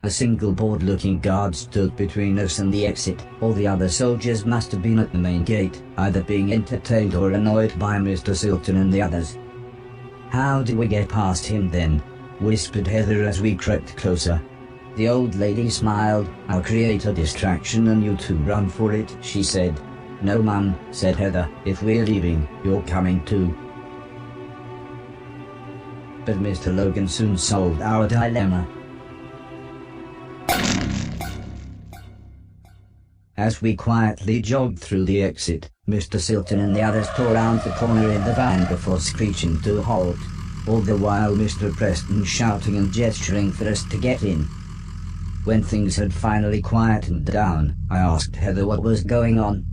A single bored-looking guard stood between us and the exit. All the other soldiers must have been at the main gate, either being entertained or annoyed by Mr. Silton and the others. "How do we get past him then?" whispered Heather as we crept closer. The old lady smiled. "I'll create a distraction and you two run for it," she said. "No, Mum," said Heather. "If we're leaving, you're coming too." But Mr. Logan soon solved our dilemma. As we quietly jogged through the exit, Mr. Silton and the others tore round the corner in the van before screeching to a halt, all the while Mr. Preston shouting and gesturing for us to get in. When things had finally quietened down, I asked Heather what was going on.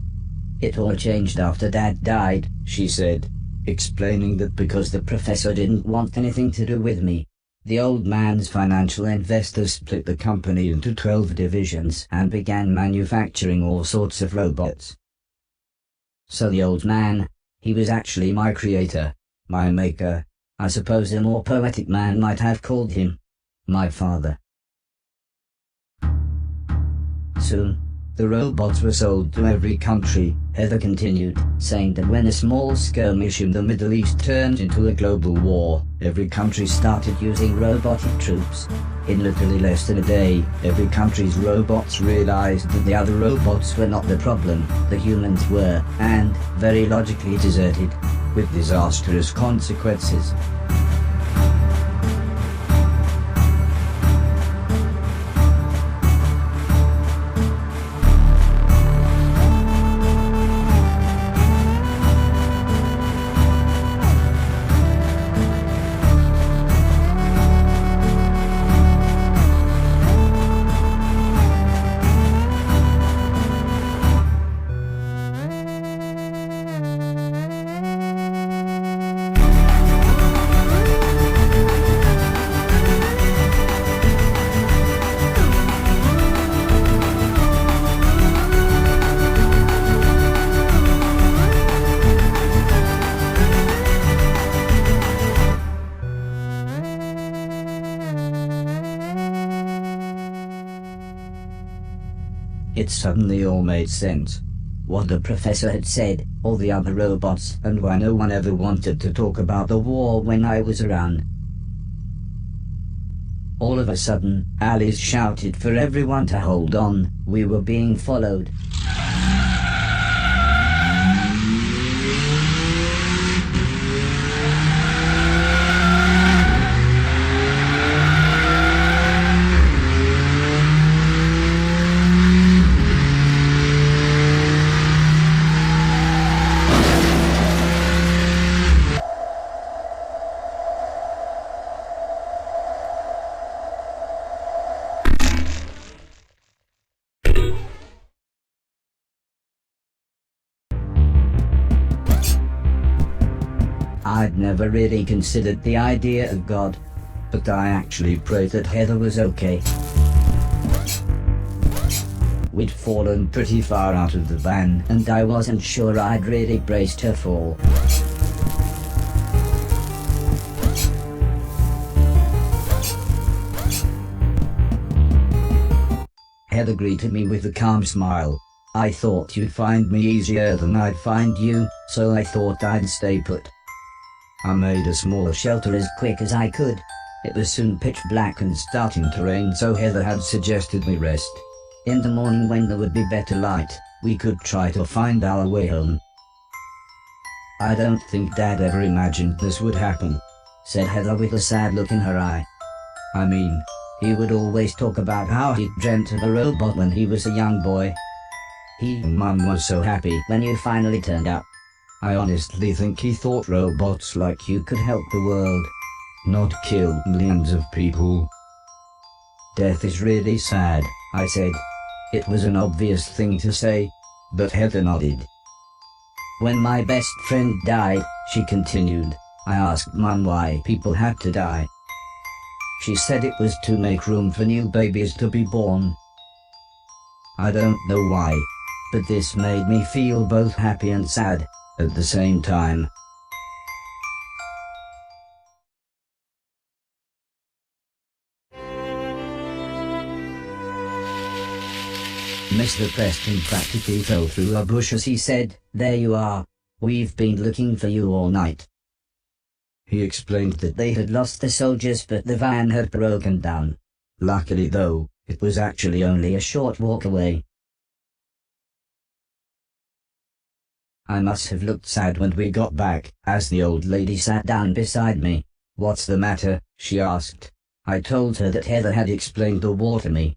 "It all changed after Dad died," she said, explaining that because the professor didn't want anything to do with me, the old man's financial investors split the company into 12 divisions and began manufacturing all sorts of robots. So the old man, he was actually my creator, my maker. I suppose a more poetic man might have called him my father. Soon, the robots were sold to every country, Heather continued, saying that when a small skirmish in the Middle East turned into a global war, every country started using robotic troops. In literally less than a day, every country's robots realized that the other robots were not the problem, the humans were, and, very logically deserted, with disastrous consequences. It suddenly all made sense. What the professor had said, all the other robots, and why no one ever wanted to talk about the war when I was around. All of a sudden, Alice shouted for everyone to hold on. We were being followed. I'd never really considered the idea of God, but I actually prayed that Heather was okay. We'd fallen pretty far out of the van, and I wasn't sure I'd really braced her fall. Heather greeted me with a calm smile. "I thought you'd find me easier than I'd find you, so I thought I'd stay put." I made a small shelter as quick as I could. It was soon pitch black and starting to rain, so Heather had suggested we rest. In the morning, when there would be better light, we could try to find our way home. "I don't think Dad ever imagined this would happen," said Heather with a sad look in her eye. "I mean, he would always talk about how he dreamt of a robot when he was a young boy. He and Mum was so happy when you finally turned up. I honestly think he thought robots like you could help the world, not kill millions of people." "Death is really sad," I said. It was an obvious thing to say, but Heather nodded. "When my best friend died," she continued, "I asked Mum why people had to die. She said it was to make room for new babies to be born. I don't know why, but this made me feel both happy and sad at the same time." Mr. Preston practically fell through a bush as he said, "There you are. We've been looking for you all night." He explained that they had lost the soldiers but the van had broken down. Luckily though, it was actually only a short walk away. I must have looked sad when we got back, as the old lady sat down beside me. "What's the matter?" she asked. I told her that Heather had explained the war to me.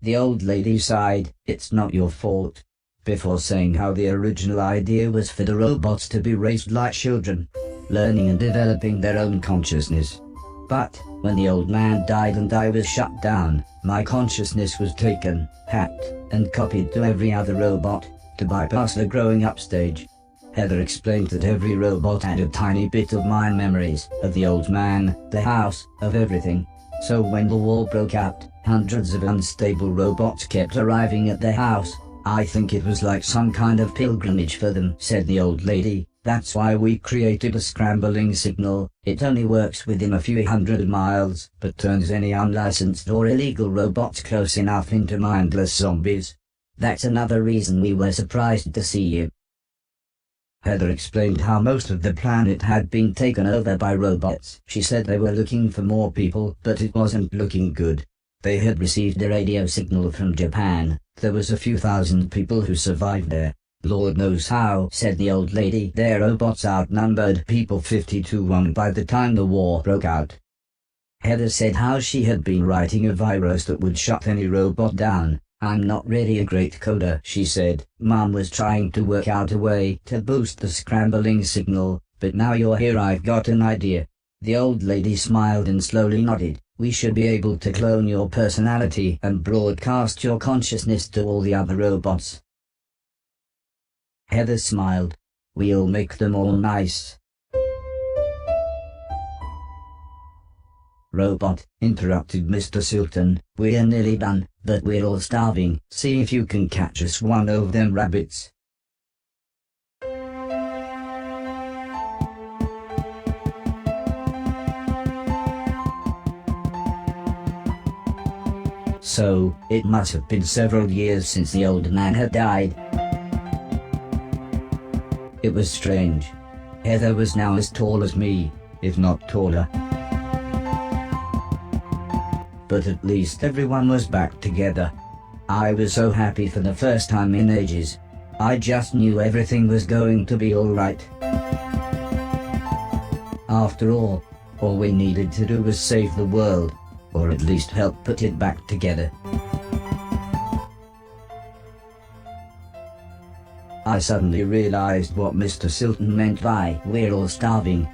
The old lady sighed, "It's not your fault," before saying how the original idea was for the robots to be raised like children, learning and developing their own consciousness. But, when the old man died and I was shut down, my consciousness was taken, hacked, and copied to every other robot, to bypass the growing up stage. Heather explained that every robot had a tiny bit of my memories, of the old man, the house, of everything. So when the war broke out, hundreds of unstable robots kept arriving at the house. "I think it was like some kind of pilgrimage for them," said the old lady. "That's why we created a scrambling signal. It only works within a few hundred miles, but turns any unlicensed or illegal robots close enough into mindless zombies. That's another reason we were surprised to see you." Heather explained how most of the planet had been taken over by robots. She said they were looking for more people, but it wasn't looking good. They had received a radio signal from Japan. There was a few thousand people who survived there. "Lord knows how," said the old lady. "Their robots outnumbered people 50-1 by the time the war broke out." Heather said how she had been writing a virus that would shut any robot down. "I'm not really a great coder," she said. "Mom was trying to work out a way to boost the scrambling signal, but now you're here I've got an idea." The old lady smiled and slowly nodded. "We should be able to clone your personality and broadcast your consciousness to all the other robots." Heather smiled. "We'll make them all nice." "Robot," interrupted Mr. Sultan, "we're nearly done, but we're all starving. See if you can catch us one of them rabbits." So, it must have been several years since the old man had died. It was strange. Heather was now as tall as me, if not taller. But at least everyone was back together. I was so happy for the first time in ages. I just knew everything was going to be alright. After all we needed to do was save the world, or at least help put it back together. I suddenly realized what Mr. Sultan meant by "we're all starving."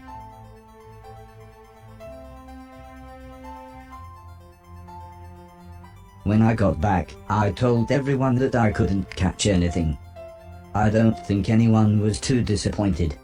When I got back, I told everyone that I couldn't catch anything. I don't think anyone was too disappointed.